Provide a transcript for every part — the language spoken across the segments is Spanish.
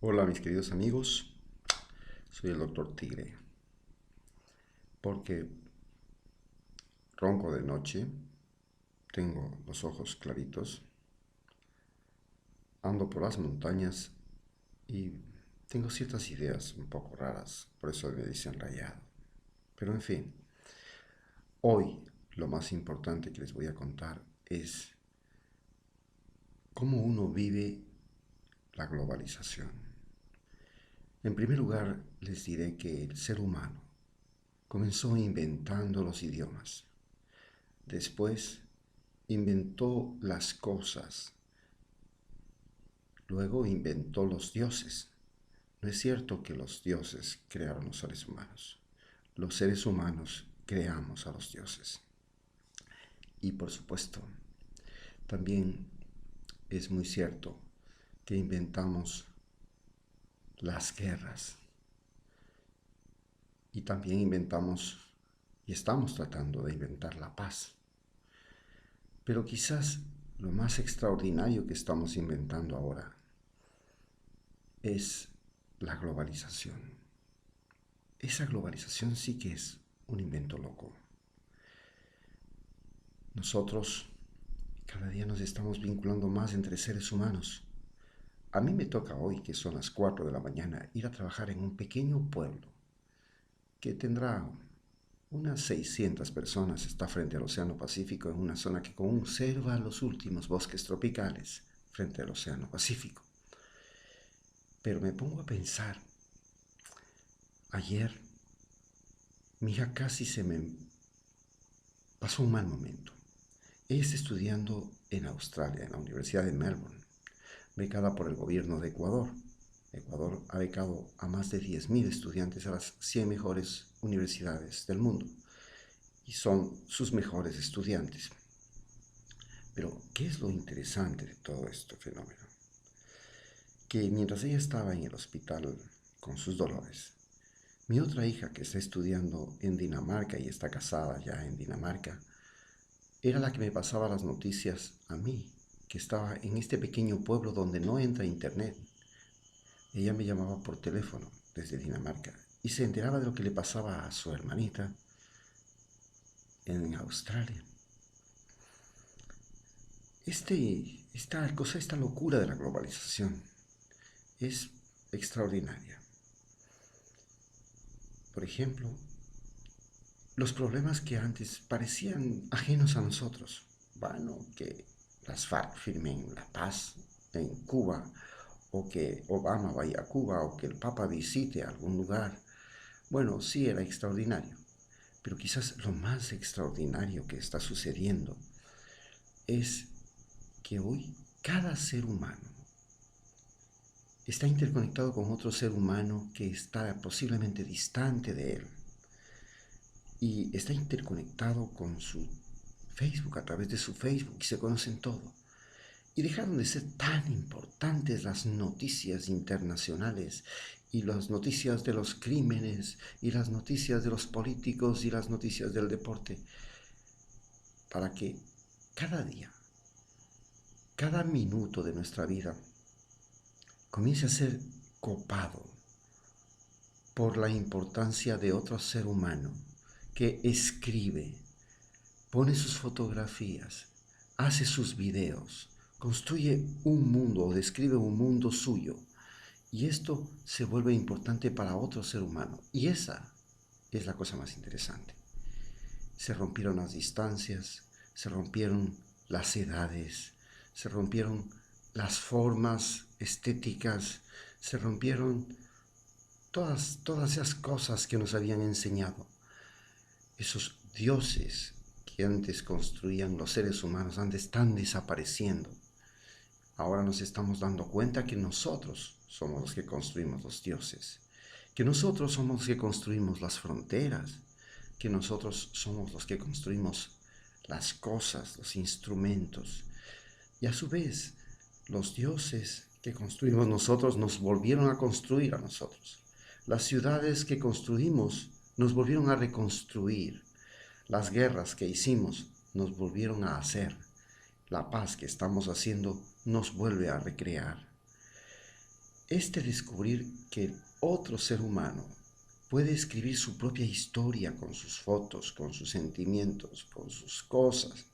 Hola mis queridos amigos, soy el doctor Tigre, porque ronco de noche, tengo los ojos claritos, ando por las montañas y tengo ciertas ideas un poco raras, por eso me dicen rayado. Pero en fin, hoy lo más importante que les voy a contar es cómo uno vive la globalización. En primer lugar, les diré que el ser humano comenzó inventando los idiomas. Después inventó las cosas, luego inventó los dioses. No es cierto que los dioses crearon los seres humanos. Los seres humanos creamos a los dioses. Y por supuesto, también es muy cierto que inventamos las guerras. Y también inventamos y estamos tratando de inventar la paz. Pero quizás lo más extraordinario que estamos inventando ahora es la globalización. Esa globalización sí que es un invento loco. Nosotros cada día nos estamos vinculando más entre seres humanos. A mí me toca hoy, que son las 4 de la mañana, ir a trabajar en un pequeño pueblo que tendrá unas 600 personas. Está frente al Océano Pacífico, en una zona que conserva los últimos bosques tropicales frente al Océano Pacífico. Pero me pongo a pensar, ayer mi hija casi se me pasó un mal momento. Ella está estudiando en Australia, en la Universidad de Melbourne, becada por el gobierno de Ecuador. Ecuador ha becado a más de 10.000 estudiantes a las 100 mejores universidades del mundo y son sus mejores estudiantes. Pero, ¿qué es lo interesante de todo este fenómeno? Que mientras ella estaba en el hospital con sus dolores, mi otra hija, que está estudiando en Dinamarca y está casada ya en Dinamarca, era la que me pasaba las noticias a mí, que estaba en este pequeño pueblo donde no entra internet. Ella me llamaba por teléfono desde Dinamarca y se enteraba de lo que le pasaba a su hermanita en Australia. Esta locura de la globalización es extraordinaria. Por ejemplo, los problemas que antes parecían ajenos a nosotros. Bueno, que las FARC firmen la paz en Cuba, o que Obama vaya a Cuba, o que el Papa visite algún lugar. Bueno, sí era extraordinario, pero quizás lo más extraordinario que está sucediendo es que hoy cada ser humano está interconectado con otro ser humano que está posiblemente distante de él y está interconectado con su Facebook, a través de su Facebook, y se conocen todo. Y dejaron de ser tan importantes las noticias internacionales y las noticias de los crímenes y las noticias de los políticos y las noticias del deporte, para que cada día, cada minuto de nuestra vida comience a ser copado por la importancia de otro ser humano que escribe, pone sus fotografías, hace sus videos, construye un mundo o describe un mundo suyo. Y esto se vuelve importante para otro ser humano. Y esa es la cosa más interesante. Se rompieron las distancias, se rompieron las edades, se rompieron las formas estéticas, se rompieron todas esas cosas que nos habían enseñado. Esos dioses que antes construían los seres humanos antes están desapareciendo. Ahora nos estamos dando cuenta que nosotros somos los que construimos los dioses, que nosotros somos los que construimos las fronteras, que nosotros somos los que construimos las cosas, los instrumentos. Y a su vez, los dioses que construimos nosotros nos volvieron a construir a nosotros. Las ciudades que construimos nos volvieron a reconstruir. Las guerras que hicimos nos volvieron a hacer. La paz que estamos haciendo nos vuelve a recrear. descubrir que otro ser humano puede escribir su propia historia con sus fotos, con sus sentimientos, con sus cosas,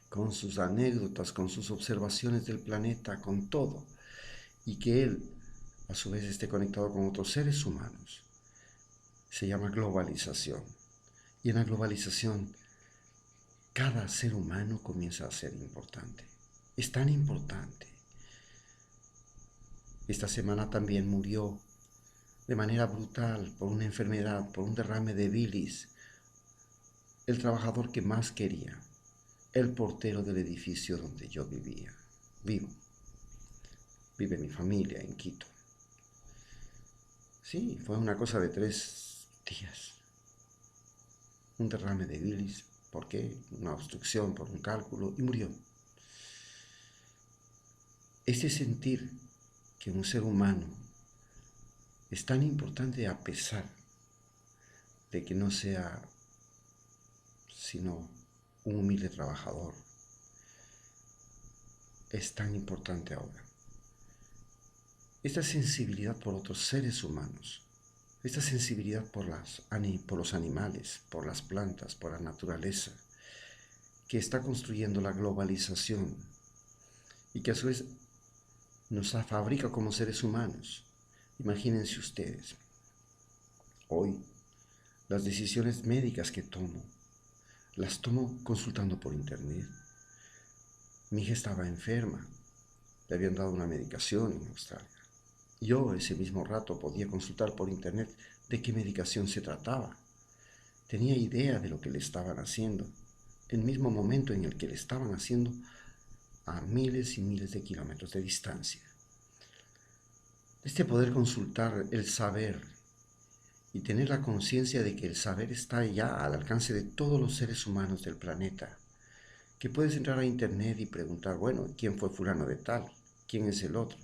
con sus anécdotas, con sus observaciones del planeta, con todo, y que él a su vez esté conectado con otros seres humanos. Se llama globalización. Y en la globalización, cada ser humano comienza a ser importante. Es tan importante. Esta semana también murió de manera brutal por una enfermedad, por un derrame de bilis, el trabajador que más quería, el portero del edificio donde yo vivo. Vive mi familia en Quito. Sí, fue una cosa de 3 días. Un derrame de bilis, ¿por qué? Una obstrucción por un cálculo y murió. Ese sentir que un ser humano es tan importante a pesar de que no sea sino un humilde trabajador, es tan importante ahora. Esta sensibilidad por otros seres humanos, esta sensibilidad por los animales, por las plantas, por la naturaleza, que está construyendo la globalización y que a su vez nos fabrica como seres humanos. Imagínense ustedes, hoy las decisiones médicas que tomo, las tomo consultando por internet. Mi hija estaba enferma, le habían dado una medicación en Australia. Yo ese mismo rato podía consultar por internet de qué medicación se trataba. Tenía idea de lo que le estaban haciendo, el mismo momento en el que le estaban haciendo a miles y miles de kilómetros de distancia. Poder consultar, el saber y tener la conciencia de que el saber está ya al alcance de todos los seres humanos del planeta, que puedes entrar a internet y preguntar, bueno, ¿quién fue fulano de tal? ¿Quién es el otro?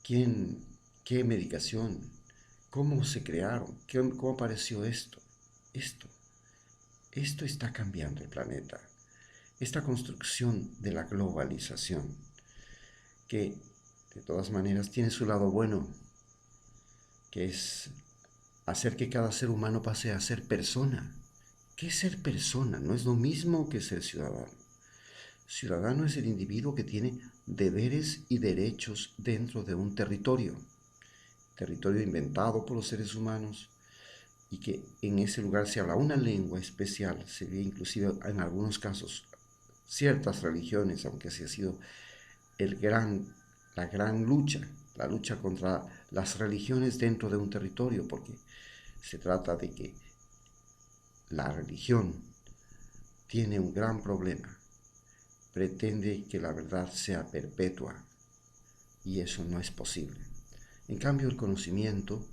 ¿Quién? ¿Qué medicación? ¿Cómo se crearon? ¿Cómo apareció esto? Esto. Esto está cambiando el planeta. Esta construcción de la globalización, que de todas maneras tiene su lado bueno, que es hacer que cada ser humano pase a ser persona. ¿Qué es ser persona? No es lo mismo que ser ciudadano. Ciudadano es el individuo que tiene deberes y derechos dentro de un territorio inventado por los seres humanos, y que en ese lugar se habla una lengua especial, se ve inclusive en algunos casos ciertas religiones, aunque así ha sido la gran lucha, la lucha contra las religiones dentro de un territorio, porque se trata de que la religión tiene un gran problema, pretende que la verdad sea perpetua, y eso no es posible. En cambio, el conocimiento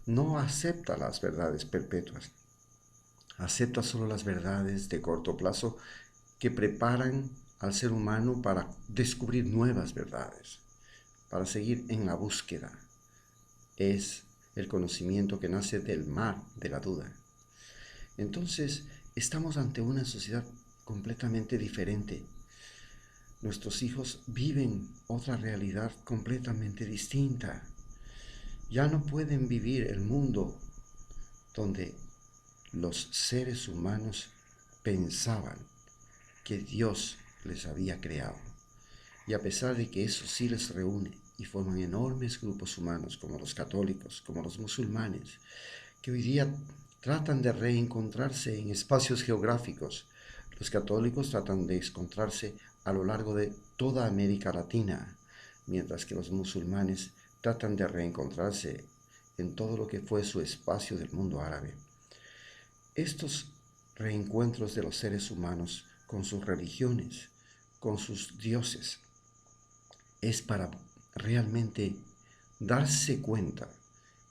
no acepta las verdades perpetuas, acepta solo las verdades de corto plazo que preparan al ser humano para descubrir nuevas verdades, para seguir en la búsqueda. Es el conocimiento que nace del mar de la duda. Entonces, estamos ante una sociedad completamente diferente. Nuestros hijos viven otra realidad completamente distinta. Ya no pueden vivir el mundo donde los seres humanos pensaban que Dios les había creado. Y a pesar de que eso sí les reúne y forman enormes grupos humanos como los católicos, como los musulmanes, que hoy día tratan de reencontrarse en espacios geográficos. Los católicos tratan de encontrarse a lo largo de toda América Latina, mientras que los musulmanes tratan de reencontrarse en todo lo que fue su espacio del mundo árabe. Estos reencuentros de los seres humanos con sus religiones, con sus dioses, es para realmente darse cuenta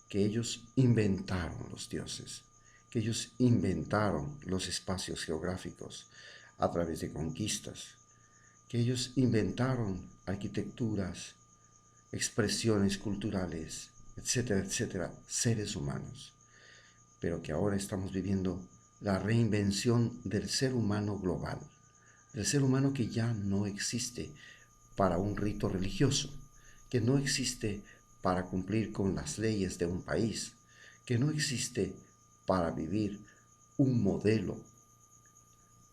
que ellos inventaron los dioses, que ellos inventaron los espacios geográficos a través de conquistas, que ellos inventaron arquitecturas, expresiones culturales, etcétera, etcétera, seres humanos, pero que ahora estamos viviendo la reinvención del ser humano global, del ser humano que ya no existe para un rito religioso, que no existe para cumplir con las leyes de un país, que no existe para vivir un modelo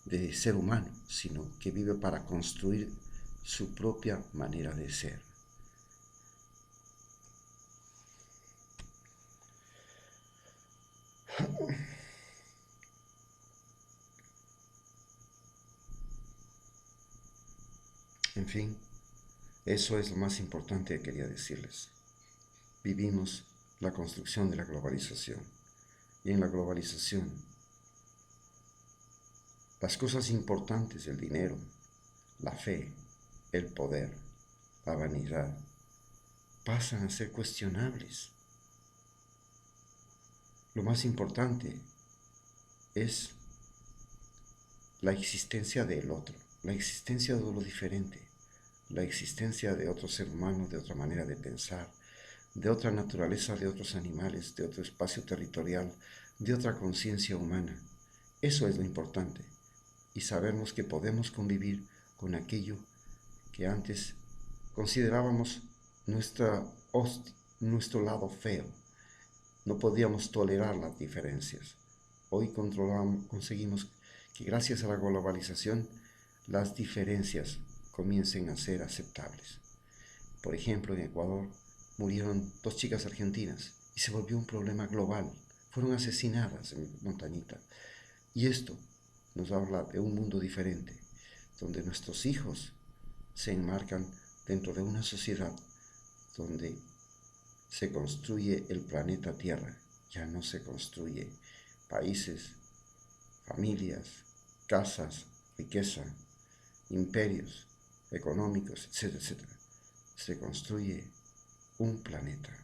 de ser humano, sino que vive para construir su propia manera de ser. En fin, eso es lo más importante que quería decirles. Vivimos la construcción de la globalización. Y en la globalización, las cosas importantes, el dinero, la fe, el poder, la vanidad, pasan a ser cuestionables. Lo más importante es la existencia del otro, la existencia de lo diferente, la existencia de otro ser humano, de otra manera de pensar, de otra naturaleza, de otros animales, de otro espacio territorial, de otra conciencia humana. Eso es lo importante. Y sabemos que podemos convivir con aquello que antes considerábamos nuestro lado feo. No podíamos tolerar las diferencias. Hoy conseguimos que gracias a la globalización las diferencias comiencen a ser aceptables. Por ejemplo, en Ecuador murieron 2 chicas argentinas y se volvió un problema global. Fueron asesinadas en Montañita. Y esto nos habla de un mundo diferente, donde nuestros hijos se enmarcan dentro de una sociedad donde se construye el planeta Tierra, ya no se construye países, familias, casas, riqueza, imperios económicos, etcétera, etcétera. Se construye un planeta.